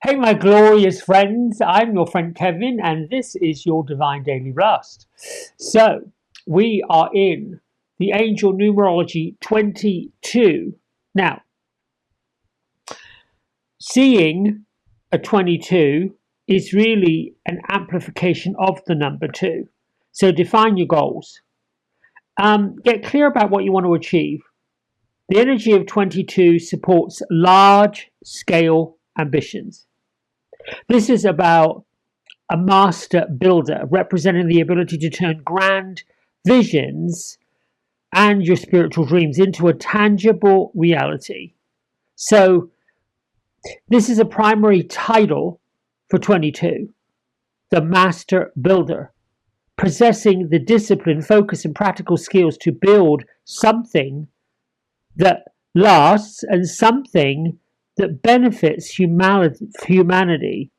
Hey, my glorious friends, I'm your friend Kevin, and this is your Divine Daily Rust. So, we are in the angel numerology 22. Now, seeing a 22 is really an amplification of the number 2. So, define your goals. Get clear about what you want to achieve. The energy of 22 supports large scale ambitions. This is about a master builder representing the ability to turn grand visions and your spiritual dreams into a tangible reality. So, this is a primary title for 22, the master builder, possessing the discipline, focus, and practical skills to build something that lasts and something that benefits humanity.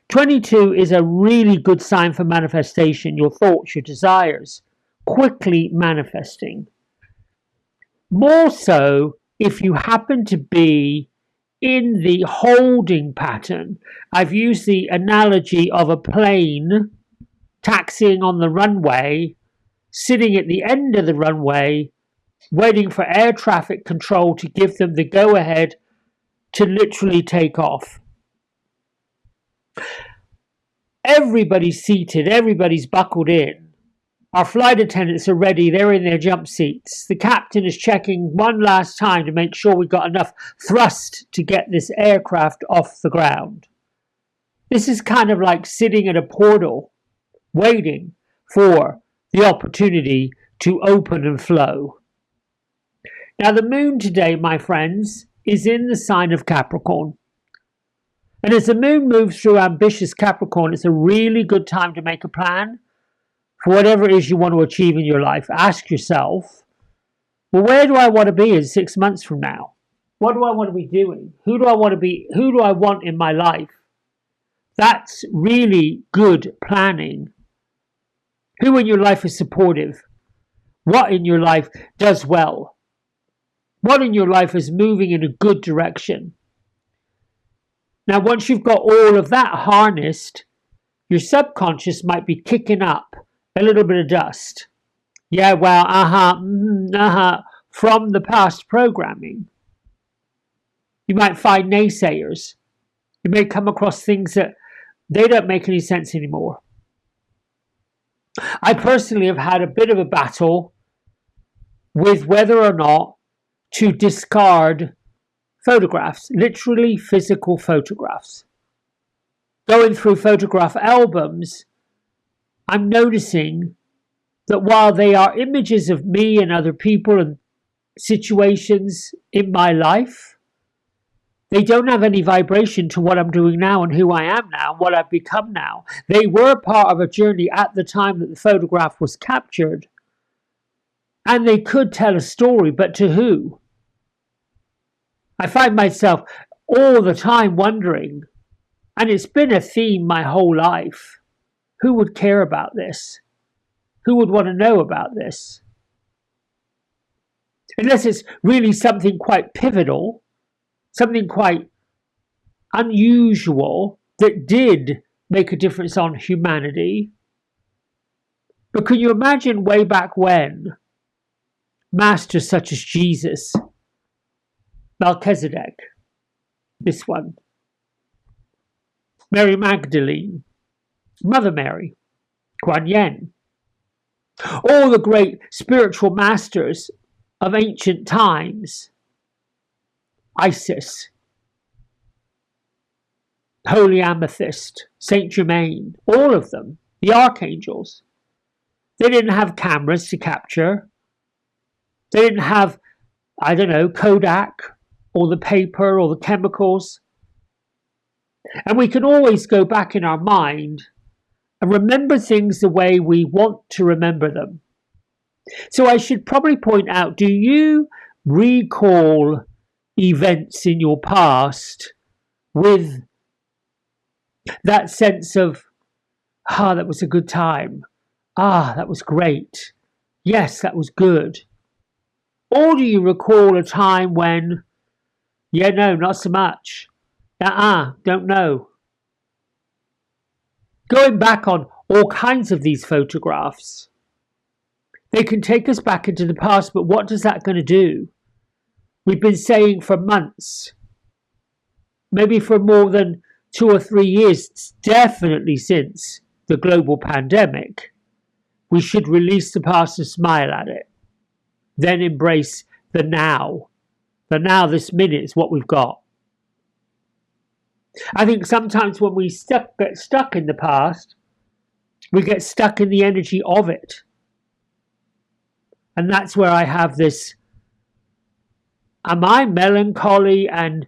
22 is a really good sign for manifestation, your thoughts, your desires, quickly manifesting. More so if you happen to be in the holding pattern. I've used the analogy of a plane taxiing on the runway, sitting at the end of the runway, waiting for air traffic control to give them the go-ahead to literally take off. Everybody's seated, everybody's buckled in. Our flight attendants are ready, they're in their jump seats. The captain is checking one last time to make sure we've got enough thrust to get this aircraft off the ground. This is kind of like sitting at a portal, waiting for the opportunity to open and flow. Now, the moon today, my friends, is in the sign of Capricorn. And as the moon moves through ambitious Capricorn, it's a really good time to make a plan for whatever it is you want to achieve in your life. Ask yourself, well, where do I want to be in 6 months from now? What do I want to be doing? Who do I want to be? Who do I want in my life? That's really good planning. Who in your life is supportive? What in your life does well? What in your life is moving in a good direction? Now, once you've got all of that harnessed, your subconscious might be kicking up a little bit of dust. Yeah, well, from the past programming. You might find naysayers. You may come across things that they don't make any sense anymore. I personally have had a bit of a battle with whether or not to discard photographs, literally physical photographs. Going through photograph albums, I'm noticing that while they are images of me and other people and situations in my life, they don't have any vibration to what I'm doing now and who I am now and what I've become now. They were part of a journey at the time that the photograph was captured, and they could tell a story, but to who? I find myself all the time wondering, and it's been a theme my whole life, who would care about this? Who would want to know about this? Unless it's really something quite pivotal, something quite unusual that did make a difference on humanity. But can you imagine way back when masters such as Jesus, Melchizedek, this one, Mary Magdalene, Mother Mary, Kuan Yin, all the great spiritual masters of ancient times, Isis, Holy Amethyst, Saint Germain, all of them, the archangels, they didn't have cameras to capture. They didn't have, Kodak or the paper or the chemicals. And we can always go back in our mind and remember things the way we want to remember them. So I should probably point out, do you recall events in your past with that sense of, that was a good time. That was great. Yes, that was good. Or do you recall a time when, not so much. Don't know. Going back on all kinds of these photographs, they can take us back into the past, but what is that going to do? We've been saying for months, maybe for more than 2 or 3 years, definitely since the global pandemic, we should release the past and smile at it. Then embrace the now. The now, this minute, is what we've got. I think sometimes when we get stuck in the past, we get stuck in the energy of it. And that's where I have this, am I melancholy and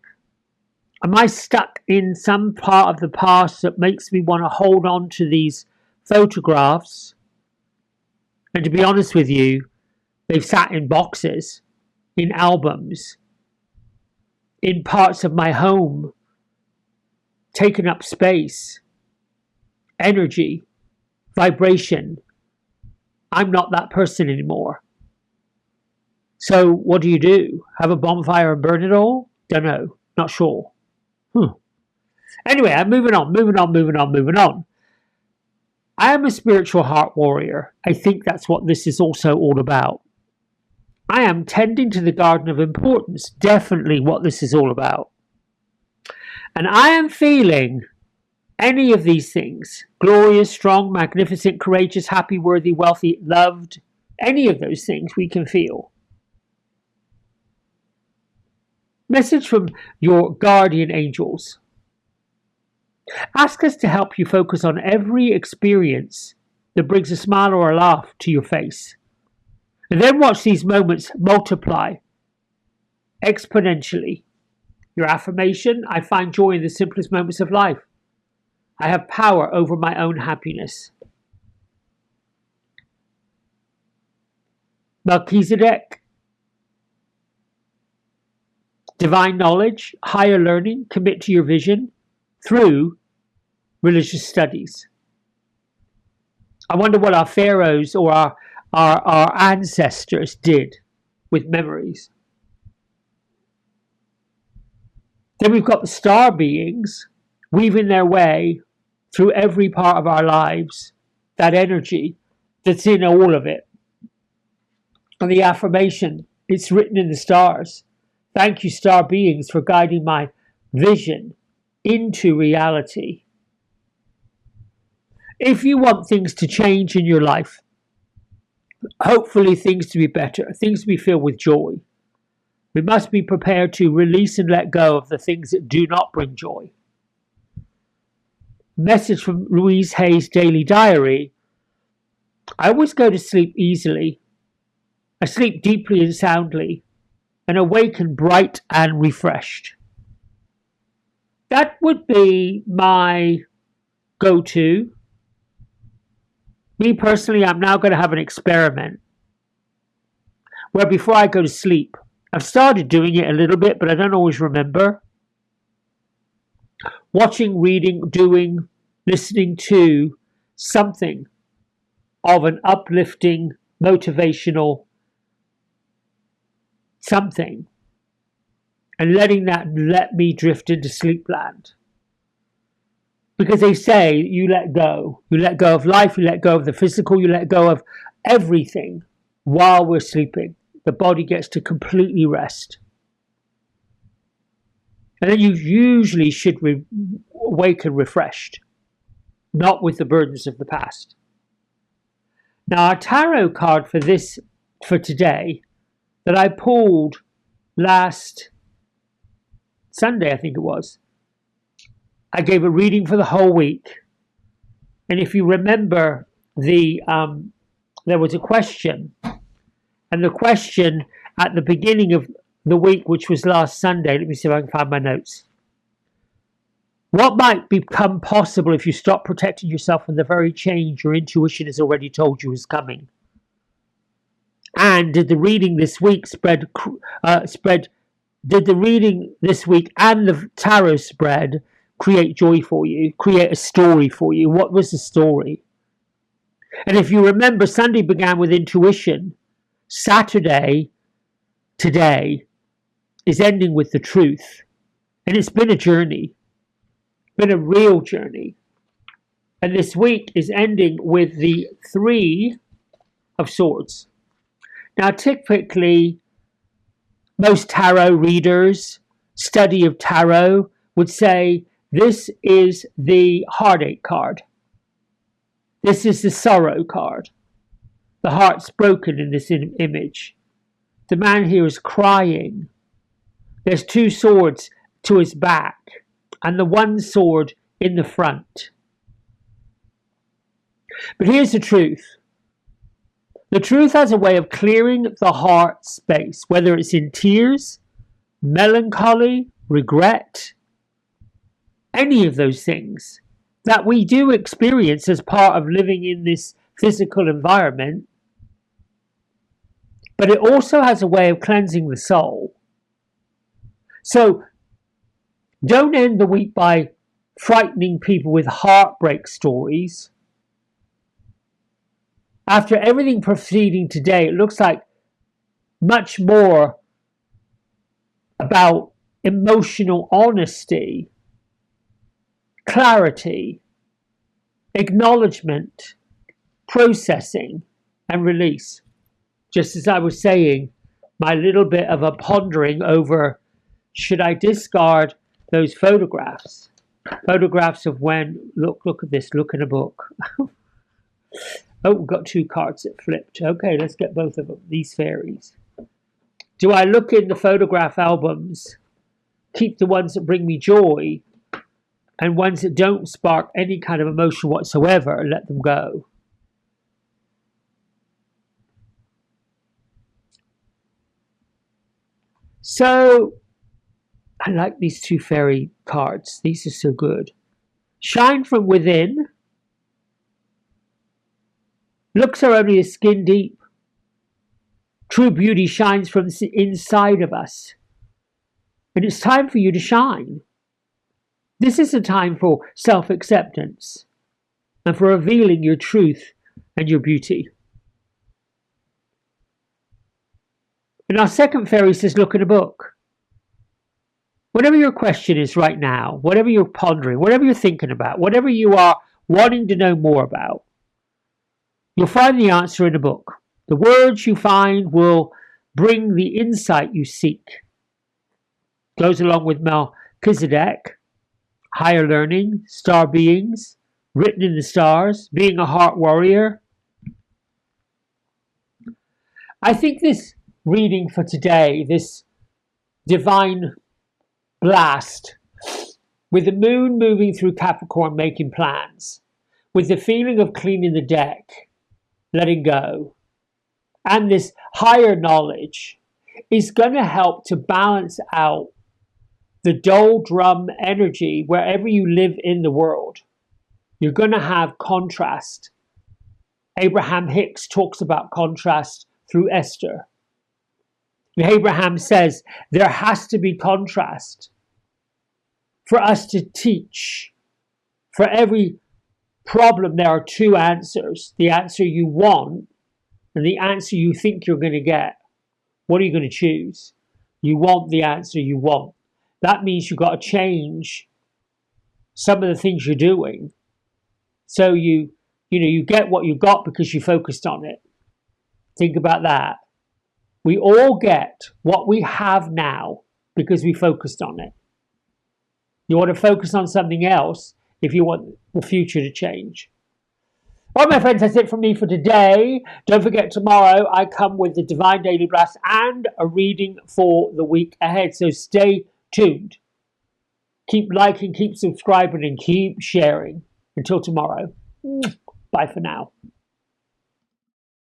am I stuck in some part of the past that makes me want to hold on to these photographs? And to be honest with you, they've sat in boxes, in albums, in parts of my home, taken up space, energy, vibration. I'm not that person anymore. So what do? Have a bonfire and burn it all? Don't know. Not sure. Anyway, I'm moving on. I am a spiritual heart warrior. I think that's what this is also all about. I am tending to the garden of importance. Definitely what this is all about. And I am feeling any of these things. Glorious, strong, magnificent, courageous, happy, worthy, wealthy, loved. Any of those things we can feel. Message from your guardian angels. Ask us to help you focus on every experience that brings a smile or a laugh to your face. And then watch these moments multiply exponentially. Your affirmation, I find joy in the simplest moments of life. I have power over my own happiness. Melchizedek, divine knowledge, higher learning, commit to your vision through religious studies. I wonder what our pharaohs or our ancestors did with memories. Then we've got the star beings weaving their way through every part of our lives, that energy that's in all of it. And the affirmation, it's written in the stars. Thank you, star beings, for guiding my vision into reality. If you want things to change in your life, hopefully things to be better, things to be filled with joy, we must be prepared to release and let go of the things that do not bring joy. Message from Louise Hay's Daily Diary. I always go to sleep easily. I sleep deeply and soundly and awaken bright and refreshed. That would be my go-to. Me personally, I'm now going to have an experiment where before I go to sleep, I've started doing it a little bit, but I don't always remember. Watching, reading, doing, listening to something of an uplifting, motivational something, and letting that let me drift into sleepland. Because they say you let go. You let go of life, you let go of the physical, you let go of everything while we're sleeping. The body gets to completely rest. And then you usually should awaken refreshed, not with the burdens of the past. Now, our tarot card for today, that I pulled last Sunday, I think it was, I gave a reading for the whole week. And if you remember, there was a question. And the question at the beginning of the week, which was last Sunday, let me see if I can find my notes. What might become possible if you stop protecting yourself from the very change your intuition has already told you is coming? And did the reading this week did the reading this week and the tarot spread create joy for you, create a story for you? What was the story? And if you remember, Sunday began with intuition. Saturday, today, is ending with the truth. And it's been a journey. been a real journey. And this week is ending with the Three of Swords. Now, typically, most tarot readers, study of tarot, would say this is the heartache card. This is the sorrow card. The heart's broken in this image. The man here is crying. There's two swords to his back and the one sword in the front. But here's the truth. The truth has a way of clearing the heart space, whether it's in tears, melancholy, regret, any of those things that we do experience as part of living in this physical environment. But it also has a way of cleansing the soul. So don't end the week by frightening people with heartbreak stories. After everything proceeding today, it looks like much more about emotional honesty, clarity, acknowledgement, processing, and release. Just as I was saying, my little bit of a pondering over, should I discard those photographs? Photographs of when, look at this, look in a book. Oh, we've got two cards that flipped. Okay, let's get both of them, these fairies. Do I look in the photograph albums, keep the ones that bring me joy, and ones that don't spark any kind of emotion whatsoever, and let them go? So, I like these two fairy cards. These are so good. Shine from within. Looks are only a skin deep. True beauty shines from inside of us. And it's time for you to shine. This is a time for self-acceptance and for revealing your truth and your beauty. And our second fairy says, look in a book. Whatever your question is right now, whatever you're pondering, whatever you're thinking about, whatever you are wanting to know more about, you'll find the answer in a book. The words you find will bring the insight you seek. Goes along with Melchizedek, higher learning, star beings, written in the stars, being a heart warrior. I think this reading for today, this divine blast, with the moon moving through Capricorn making plans, with the feeling of cleaning the deck, letting go, and this higher knowledge is going to help to balance out the doldrum energy wherever you live in the world. You're going to have contrast. Abraham Hicks talks about contrast through Esther. Abraham says there has to be contrast for us to teach. For every problem, there are two answers. The answer you want and the answer you think you're going to get. What are you going to choose? You want the answer you want. That means you've got to change some of the things you're doing. So you get what you got because you focused on it. Think about that. We all get what we have now because we focused on it. You want to focus on something else if you want the future to change. Well, my friends, that's it from me for today. Don't forget, tomorrow I come with the Divine Daily Blast and a reading for the week ahead. So stay tuned. Keep liking, keep subscribing, and keep sharing. Until tomorrow. Bye for now.